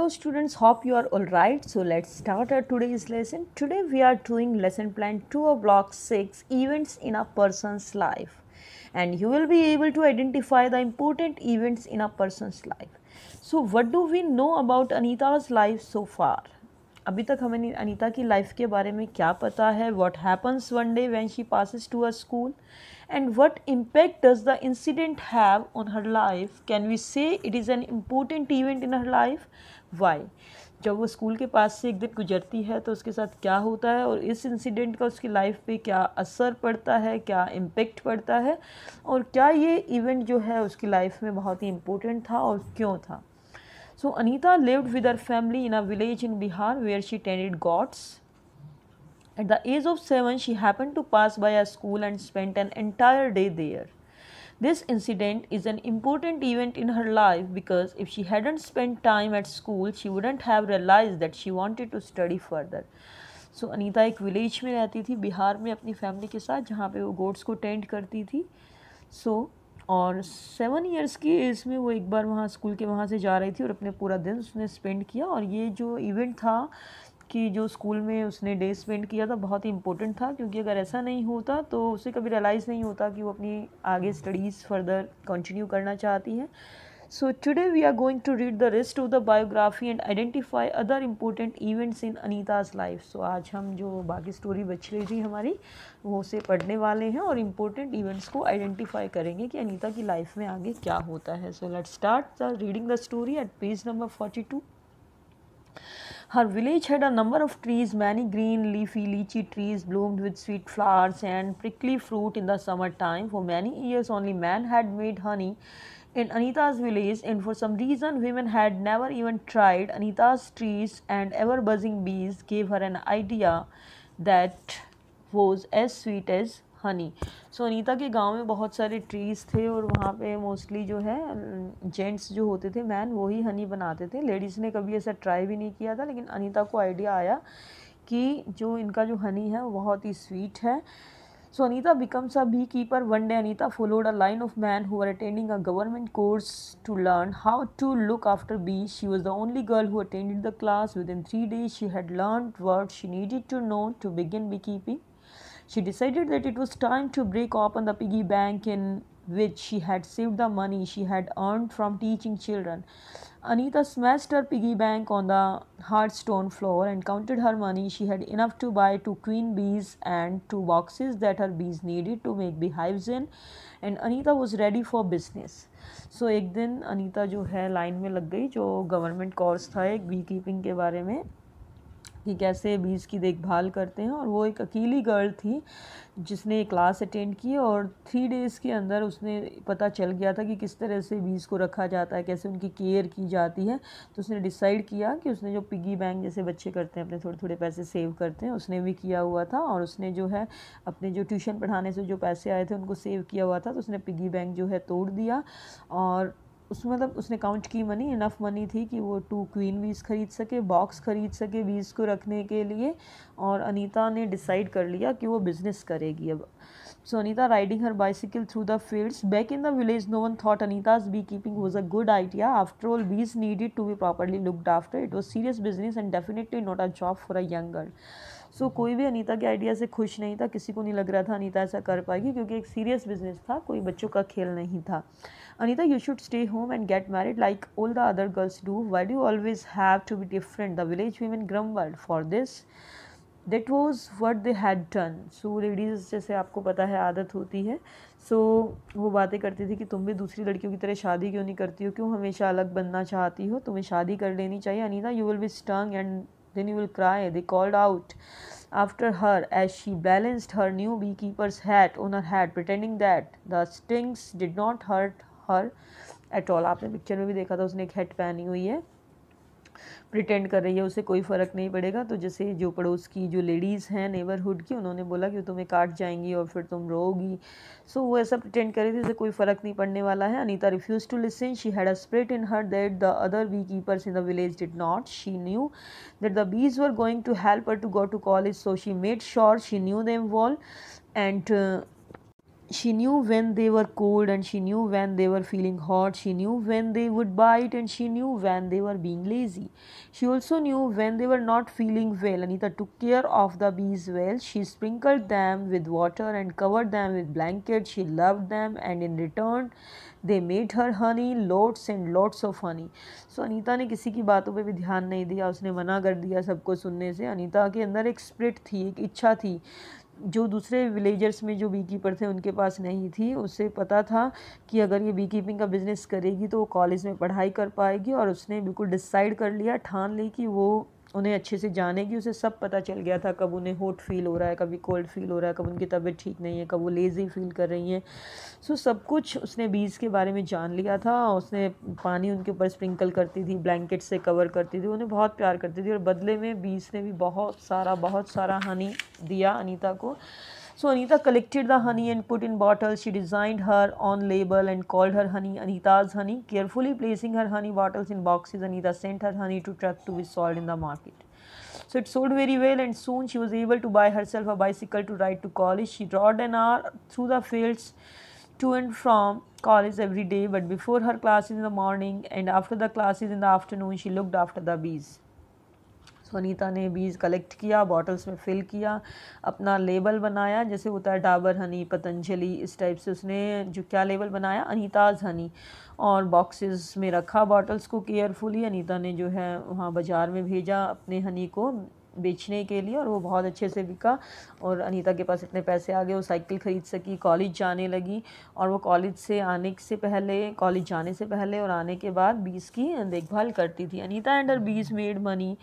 Hello students, hope you are alright. So let's start our today's lesson. Today we are doing lesson plan 2 of block 6, events in a person's life. And you will be able to identify the important events in a person's life. So what do we know about Anita's life so far? अभी तक हमें अनीता की life के बारे में क्या पता है? What happens one day when she passes to a school? And what impact does the incident have on her life? Can we say it is an important event in her life? Why? जब वो school के पास से एक दिन गुजरती है तो उसके साथ क्या होता है और इस इंसिडेंट का उसकी लाइफ पे क्या असर पड़ता है, क्या इम्पेक्ट पड़ता है और क्या ये इवेंट जो है उसकी लाइफ में बहुत ही इम्पोर्टेंट था और क्यों था. So Anita lived with her family in a village in Bihar where she tended goats. At the age of 7, she happened to pass by a school and spent an entire day there. This incident is an important event in her life because if she hadn't spent time at school, she wouldn't have realized that she wanted to study further. So Anita एक village में रहती थी बिहार में अपनी family के साथ जहाँ पे वो गोट्स को टेंड करती थी. और 7 इयर्स की एज में वो एक बार वहाँ स्कूल के वहाँ से जा रही थी और अपने पूरा दिन उसने स्पेंड किया. और ये जो इवेंट था कि जो स्कूल में उसने डे स्पेंड किया था बहुत ही इंपॉर्टेंट था, क्योंकि अगर ऐसा नहीं होता तो उसे कभी रियलाइज़ नहीं होता कि वो अपनी आगे स्टडीज़ फर्दर कंटिन्यू करना चाहती है. So today we are going to read the rest of the biography and identify other important events in Anita's life. So आज हम जो बाकी स्टोरी बच रही थी हमारी वो उसे पढ़ने वाले हैं और इम्पोर्टेंट इवेंट्स को आइडेंटिफाई करेंगे कि अनीता की लाइफ में आगे क्या होता है. So let's start the reading the story at page number 42. Her village had a number of trees. Many green leafy lychee trees bloomed with sweet flowers and prickly fruit in the summer time. For many years only man had made honey in Anita's village, and for some reason women had never even tried. Anita's trees and ever buzzing bees gave her an idea that was as sweet as Honey. सो अनीता के गांव में बहुत सारे trees थे और वहाँ पे mostly जो है जेंट्स जो होते थे मैन वो ही हनी बनाते थे. लेडीज़ ने कभी ऐसा ट्राई भी नहीं किया था, लेकिन अनीता को आइडिया आया कि जो इनका जो हनी है वो बहुत ही स्वीट है. So Anita becomes a beekeeper. One day Anita followed a line of men who were attending a government course to learn how to look after bees. She was the only girl who attended the class. Within 3 days she had learned what she needed to know to begin beekeeping. She decided that it was time to break open the piggy bank in which she had saved the money she had earned from teaching children. Anita smashed her piggy bank on the hard stone floor and counted her money. She had enough to buy 2 queen bees and 2 boxes that her bees needed to make beehives in, and Anita was ready for business. So एक दिन अनीता जो है line में लग गई, जो government course था एक बी कीपिंग के बारे में कि कैसे बीज़ की देखभाल करते हैं. और वो एक अकेली गर्ल थी जिसने क्लास अटेंड की और 3 डेज़ के अंदर उसने पता चल गया था कि किस तरह से बीज़ को रखा जाता है, कैसे उनकी केयर की जाती है. तो उसने डिसाइड किया कि उसने जो पिगी बैंक जैसे बच्चे करते हैं अपने थोड़े थोड़े पैसे सेव करते हैं, उसने भी किया हुआ था. और उसने जो है अपने जो ट्यूशन पढ़ाने से जो पैसे आए थे उनको सेव किया हुआ था. तो उसने पिगी बैंक जो है तोड़ दिया और उसमें मतलब उसने काउंट की मनी, इनफ मनी थी कि वो 2 क्वीन बीज खरीद सके, बॉक्स खरीद सके बीज को रखने के लिए. और अनीता ने डिसाइड कर लिया कि वो बिज़नेस करेगी अब. So Anita riding her bicycle through the fields. Back in the village, no one thought Anita's beekeeping was a good idea. After all, bees needed to be properly looked after. It was serious business and definitely not a job for a young girl. So कोई भी अनीता के idea से खुश नहीं था. किसी को नहीं लग रहा था अनीता ऐसा कर पाएगी, क्योंकि एक सीरियस बिजनेस था, कोई बच्चों का खेल नहीं था. Anita, you should stay home and get married like all the other girls do. Why do you always have to be different? The village women grumbled. For this, that was what they had done. So ladies जैसे आपको पता है आदत होती है, so वो बातें करती थी कि तुम भी दूसरी लड़कियों की तरह शादी क्यों नहीं करती हो, क्यों हमेशा अलग बनना चाहती हो, तुम्हें शादी कर लेनी चाहिए. Anita, you will be stung and then you will cry, they called out after her as she balanced her new beekeeper's hat on her head, pretending that the stings did not hurt her at all. आपने picture में भी देखा था उसने एक hat पहनी हुई है, प्रिटेंड कर रही है उसे कोई फ़र्क नहीं पड़ेगा. तो जैसे जो पड़ोस की जो लेडीज़ हैं नेबरहुड की, उन्होंने बोला कि तुम्हें काट जाएंगी और फिर तुम रोगी. सो वो ऐसा प्रिटेंड कर रही थी, उसे कोई फ़र्क नहीं पड़ने वाला है. Anita refuse to listen. She had a spirit in her that the other beekeepers in the village did not. She knew that the bees were going to help her to go to college, so she made sure she knew them all. And She knew when they were cold and she knew when they were feeling hot. She knew when they would bite and she knew when they were being lazy. She also knew when they were not feeling well. Anita took care of the bees well. She sprinkled them with water and covered them with blankets. She loved them and in return they made her honey, lots and lots of honey. So Anita ने किसी की बातों पे भी ध्यान नहीं दिया, उसने मना कर दिया सबको सुनने से. अनीता के अंदर एक स्पिरिट थी, एक इच्छा थी जो दूसरे विलेजर्स में जो बी कीपर थे उनके पास नहीं थी. उसे पता था कि अगर ये बी कीपिंग का बिज़नेस करेगी तो वो कॉलेज में पढ़ाई कर पाएगी, और उसने बिल्कुल डिसाइड कर लिया, ठान ली कि वो उन्हें अच्छे से जानेगी. उसे सब पता चल गया था, कब उन्हें हॉट फील हो रहा है, कभी कोल्ड फील हो रहा है, कब उनकी तबीयत ठीक नहीं है, कब वो लेज़ी फील कर रही हैं. सो सब कुछ उसने बीज के बारे में जान लिया था. उसने पानी उनके ऊपर स्प्रिंकल करती थी, ब्लैंकेट से कवर करती थी, उन्हें बहुत प्यार करती थी, और बदले में बीज ने भी बहुत सारा हनी दिया अनीता को. So Anita collected the honey and put in bottles. She designed her own label and called her honey Anita's honey. Carefully placing her honey bottles in boxes, Anita sent her honey to truck to be sold in the market. So it sold very well, and soon she was able to buy herself a bicycle to ride to college. She rode an hour through the fields to and from college every day, but before her classes in the morning and after the classes in the afternoon, she looked after the bees. सो अनीता ने बीज collect किया, bottles में fill किया, अपना label बनाया, जैसे होता है डाबर हनी, पतंजलि, इस टाइप से उसने जो क्या लेबल बनाया, अनीताज़ हनी, और बॉक्सेस में रखा बॉटल्स को केयरफुली. अनीता ने जो है वहाँ बाज़ार में भेजा अपने हनी को बेचने के लिए, और वो बहुत अच्छे से बिका, और अनीता के पास इतने पैसे आ गए, वो साइकिल ख़रीद सकी, कॉलेज जाने लगी. और वो कॉलेज जाने से पहले और आने के बाद बीज की देखभाल करती थी. अनीता एंड हर बीज made money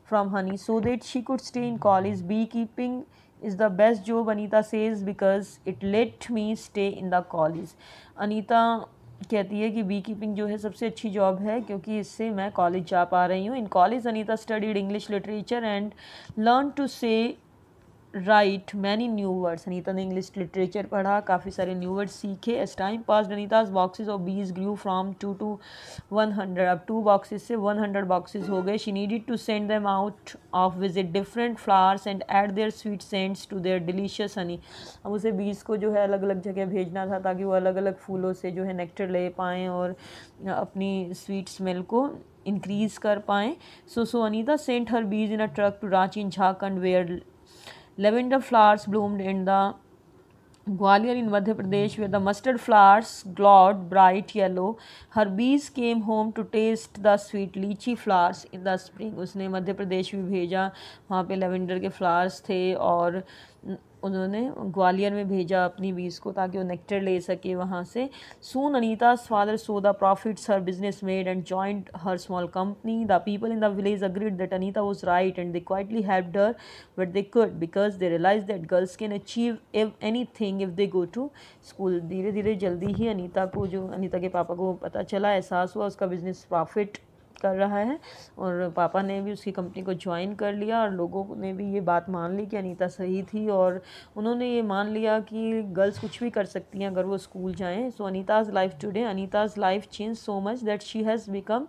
from honey so that she could stay in college. Beekeeping is the best job, Anita says, because it let me stay in the college. Anita कहती है कि बी कीपिंग जो है सबसे अच्छी जॉब है क्योंकि इससे मैं कॉलेज जा पा रही हूँ. In college Anita studied English literature and learn to say write many new words. Anita ने इंग्लिश लिटरेचर पढ़ा, काफ़ी सारे न्यू वर्ड्स सीखे. As time pass Anita's boxes of bees grew from 2 to 100. अब 2 बॉक्सेस से 100 बॉक्सेस हो गए. She needed to send them out of visit different flowers and add their sweet scents to their delicious honey. अब उसे बीज को जो है अलग अलग जगह भेजना था ताकि वो अलग अलग फूलों से जो है नेक्टर ले पाएँ और अपनी स्वीट स्मेल को इंक्रीज़ कर पाएँ. सो Anita sent her bees in a truck to Ranchi in Jharkhand where lavender flowers bloomed in the Gwalior in Madhya Pradesh where the mustard flowers glowed bright yellow. Her bees came home to taste the sweet lychee flowers in the spring. उसने मध्य प्रदेश भी भेजा, वहाँ पे lavender के flowers थे, और उन्होंने ग्वालियर में भेजा अपनी बीज को ताकि वो नेक्टर ले सके वहाँ से. सून अनीता's father saw the profits her business made and joined her small company. The people in the village agreed that Anita was right and they quietly helped her but they could because they realized that girls can achieve anything if they go to school. धीरे धीरे जल्दी ही अनीता के पापा को पता चला, एहसास हुआ उसका बिजनेस प्रॉफिट कर रहा है, और पापा ने भी उसकी कंपनी को ज्वाइन कर लिया, और लोगों ने भी ये बात मान ली कि अनीता सही थी, और उन्होंने ये मान लिया कि गर्ल्स कुछ भी कर सकती हैं अगर वो स्कूल जाएं. So Anita's life today, Anita's life change so much that she has become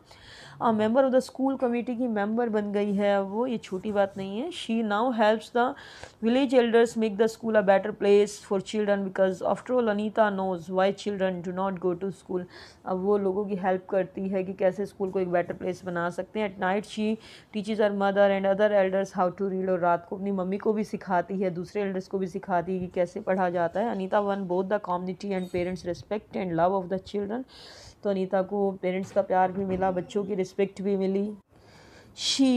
a member of the school committee की मेंबर बन गई है वो. ये छोटी बात नहीं है. She now helps the village elders make the school a better place for children because after all Anita knows why children do not go to school. अब वो लोगों की हेल्प करती है कि कैसे स्कूल को एक बेटर प्लेस बना सकते हैं. At night she teaches her mother and other elders how to read, और रात को अपनी मम्मी को भी सिखाती है, दूसरे एल्डर्स को भी सिखाती है कि कैसे पढ़ा जाता है. Anita one both the community and parents respect and love of the children. तो अनीता को पेरेंट्स का प्यार भी मिला, बच्चों की रिस्पेक्ट भी मिली. She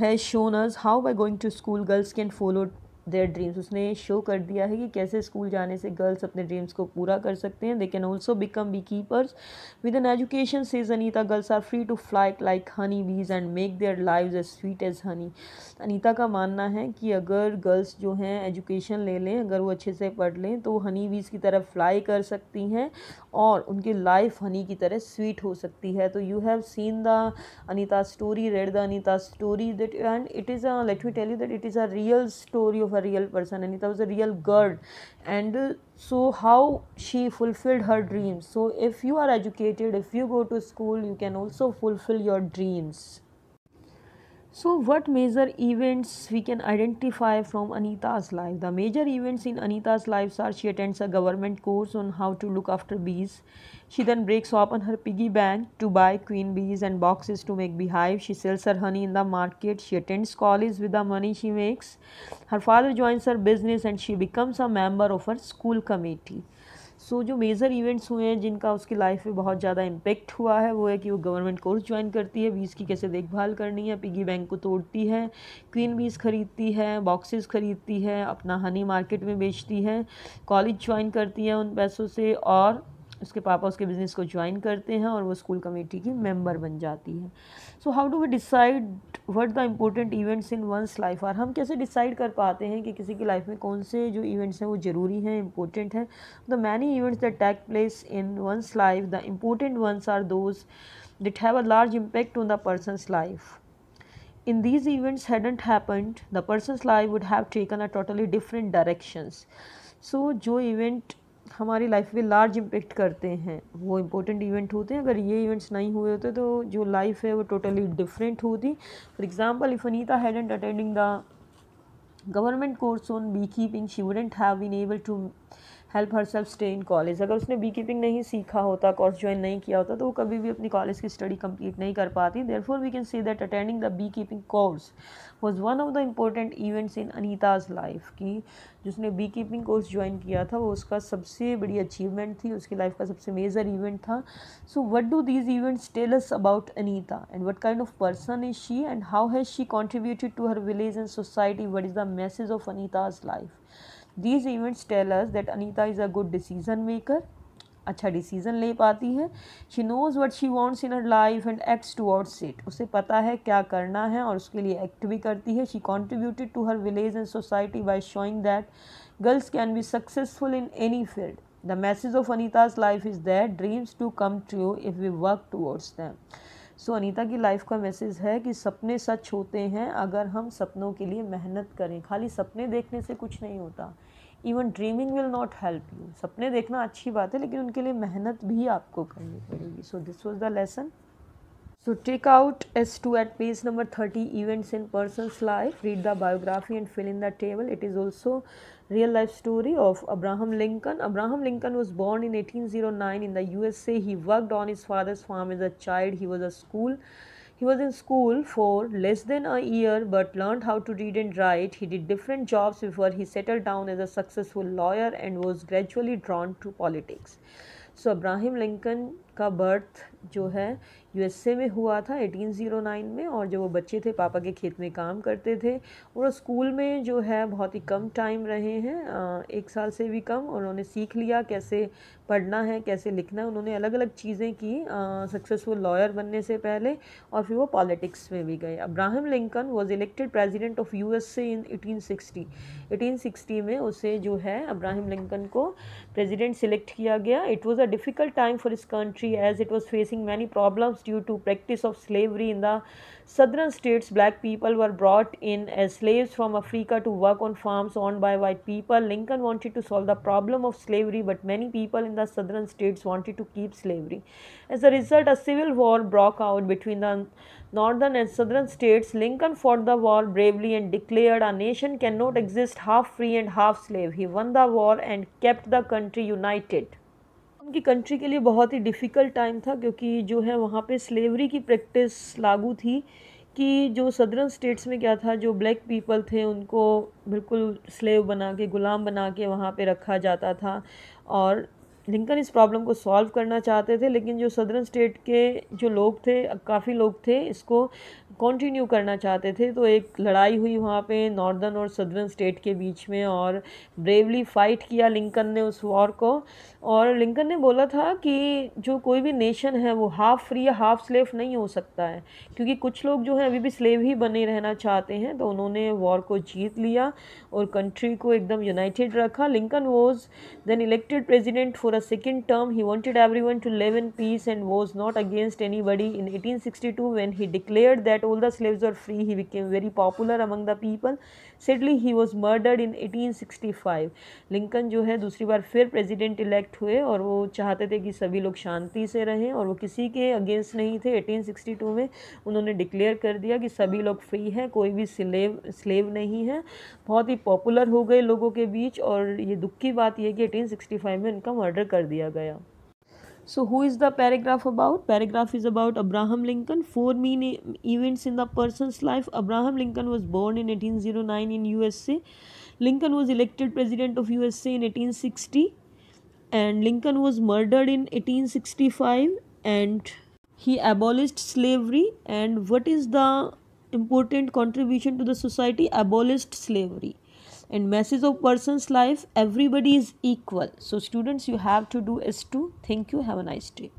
has shown us how by going to school girls can follow their dreams. उसने शो कर दिया है कि कैसे स्कूल जाने से गर्ल्स अपने ड्रीम्स को पूरा कर सकते हैं. They can also become beekeepers with an education says Anita. Girls are free to fly like honey bees and make their lives as sweet as honey. Anita का मानना है कि अगर गर्ल्स जो हैं एजुकेशन ले लें, अगर वो अच्छे से पढ़ लें तो हनी बीज की तरफ फ्लाई कर सकती हैं और उनकी लाइफ हनी की तरह स्वीट हो सकती है. तो you have seen the Anita story, read the Anita story that, and it is a, let me tell you that it is a real story of a real person. Anita was a real girl, and so how she fulfilled her dreams. So if you are educated, if you go to school, you can also fulfill your dreams. So, what major events we can identify from Anita's life? The major events in Anita's life are: she attends a government course on how to look after bees. She then breaks open her piggy bank to buy queen bees and boxes to make beehive. She sells her honey in the market. She attends college with the money she makes. Her father joins her business and she becomes a member of her school committee. सो जो major events हुए हैं जिनका उसकी life में बहुत ज़्यादा impact हुआ है वो है कि वो गवर्नमेंट कोर्स ज्वाइन करती है, बीज की कैसे देखभाल करनी है, पिगी बैंक को तोड़ती है, क्वीन बीज खरीदती है, बॉक्सेस खरीदती है, अपना हनी मार्केट में बेचती है, कॉलेज ज्वाइन करती है उन पैसों से, और उसके पापा उसके बिज़नेस को ज्वाइन करते हैं और वो स्कूल कमेटी की मेंबर बन जाती है. So how do we decide what the important events in one's life, और हम कैसे डिसाइड कर पाते हैं कि किसी की लाइफ में कौन से जो इवेंट्स हैं वो ज़रूरी हैं, इम्पोर्टेंट हैं. The many events that take place in one's life, the important ones are those that have a large impact on the person's life. In these events hadn't happened, the person's life would have taken a totally different directions. So जो event हमारी life में large impact करते हैं वो important event होते हैं. अगर ये इवेंट्स नहीं हुए होते तो जो लाइफ है वो टोटली डिफरेंट होती. For example, if Anita hadn't attending the government course on bee keeping, she wouldn't have been able to help herself stay in college. अगर उसने बी कीपिंग नहीं सीखा होता, कोर्स ज्वाइन नहीं किया होता, तो वो कभी भी अपनी कॉलेज की स्टडी कंप्लीट नहीं कर पाती. Therefore we can say that attending the beekeeping course was one of the important events in Anita's life. कि जिसने बी कीपिंग कोर्स ज्वाइन किया था वो उसका सबसे बड़ी अचीवमेंट थी, उसकी लाइफ का सबसे मेजर इवेंट था. So what do these events tell us about Anita and what kind of person is she and how has she contributed to her village and society? What is the message of Anita's life? These events tell us that Anita is a good decision maker. अच्छा decision ले पाती है. She knows what she wants in her life and acts towards it. उसे पता है क्या करना है और उसके लिए एक्ट भी करती है. She contributed to her village and society by showing that girls can be successful in any field. The message of Anita's life is that dreams to come true if we work towards them. So Anita की लाइफ का message है कि सपने सच होते हैं अगर हम सपनों के लिए मेहनत करें. खाली सपने देखने से कुछ नहीं होता. Even dreaming will not help you. सपने देखना अच्छी बात है लेकिन उनके लिए मेहनत भी आपको करनी पड़ेगी. So this was the lesson. So take out S2 at page number 30, events in person's life. Read the biography and fill in the table. It is also real life story of Abraham Lincoln. Abraham Lincoln was born in 1809 in the USA. He worked on his father's farm as a child. He was in school for less than a year but learned how to read and write. He did different jobs before he settled down as a successful lawyer and was gradually drawn to politics. So Abraham Lincoln का birth जो है USA में हुआ था 1809 में, और जब वो बच्चे थे पापा के खेत में काम करते थे, और स्कूल में जो है बहुत ही कम टाइम रहे हैं, 1 साल से भी कम, और उन्होंने सीख लिया कैसे पढ़ना है, कैसे लिखना है. उन्होंने अलग अलग चीज़ें की सक्सेसफुल लॉयर बनने से पहले, और फिर वो पॉलिटिक्स में भी गए. Abraham Lincoln was elected president of USA in 1860 में उसे जो है अब्राहम लिंकन को प्रेजिडेंट सिलेक्ट किया गया. It was a difficult time for his country as it was facing many problems due to practice of slavery in the southern states. Black people were brought in as slaves from Africa to work on farms owned by white people. Lincoln wanted to solve the problem of slavery, but many people in the southern states wanted to keep slavery. As a result, a civil war broke out between the northern and southern states. Lincoln fought the war bravely and declared a nation cannot exist half free and half slave. He won the war and kept the country united. उनकी country के लिए बहुत ही difficult time था क्योंकि जो है वहाँ पे स्लेवरी की प्रैक्टिस लागू थी. कि जो सदर्न स्टेट्स में क्या था, जो ब्लैक पीपल थे उनको बिल्कुल स्लेव बना के, गुलाम बना के वहाँ पे रखा जाता था. और लिंकन इस प्रॉब्लम को सॉल्व करना चाहते थे, लेकिन जो सदर्न स्टेट के जो लोग थे, काफ़ी लोग थे, इसको कंटिन्यू करना चाहते थे. तो एक लड़ाई हुई वहाँ पे नॉर्दर्न और सदर्न स्टेट के बीच में, और ब्रेवली फाइट किया लिंकन ने उस वॉर को. और लिंकन ने बोला था कि जो कोई भी नेशन है वो हाफ़ फ्री या हाफ़ स्लेव नहीं हो सकता है, क्योंकि कुछ लोग जो हैं अभी भी स्लेव ही बने रहना चाहते हैं. तो उन्होंने वॉर को जीत लिया और कंट्री को एकदम यूनाइटेड रखा. Lincoln was then elected president for a the second term, he wanted everyone to live in peace and was not against anybody. In 1862, when he declared that all the slaves were free, he became very popular among the people. Sadly, he was murdered in 1865. Lincoln जो है दूसरी बार फिर president elect हुए और वो चाहते थे कि सभी लोग शांति से रहें और वो किसी के अगेंस्ट नहीं थे। 1862 में उन्होंने डिक्लेयर कर दिया कि सभी लोग फ्री हैं, कोई भी स्लेव नहीं है। बहुत ही पॉपुलर हो गए लोगों के बीच और ये दुख की बात यह कि 1865 में इनका मर्डर कर दिया गया। So who is the paragraph about? Paragraph is about Abraham Lincoln. Four main events in the person's life. Abraham Lincoln was born in 1809 in USA. Lincoln was elected president of USA in 1860 and Lincoln was murdered in 1865 and he abolished slavery. And what is the important contribution to the society? Abolished slavery. And message of person's life, everybody is equal. So students, you have to do S2. Thank you. Have a nice day.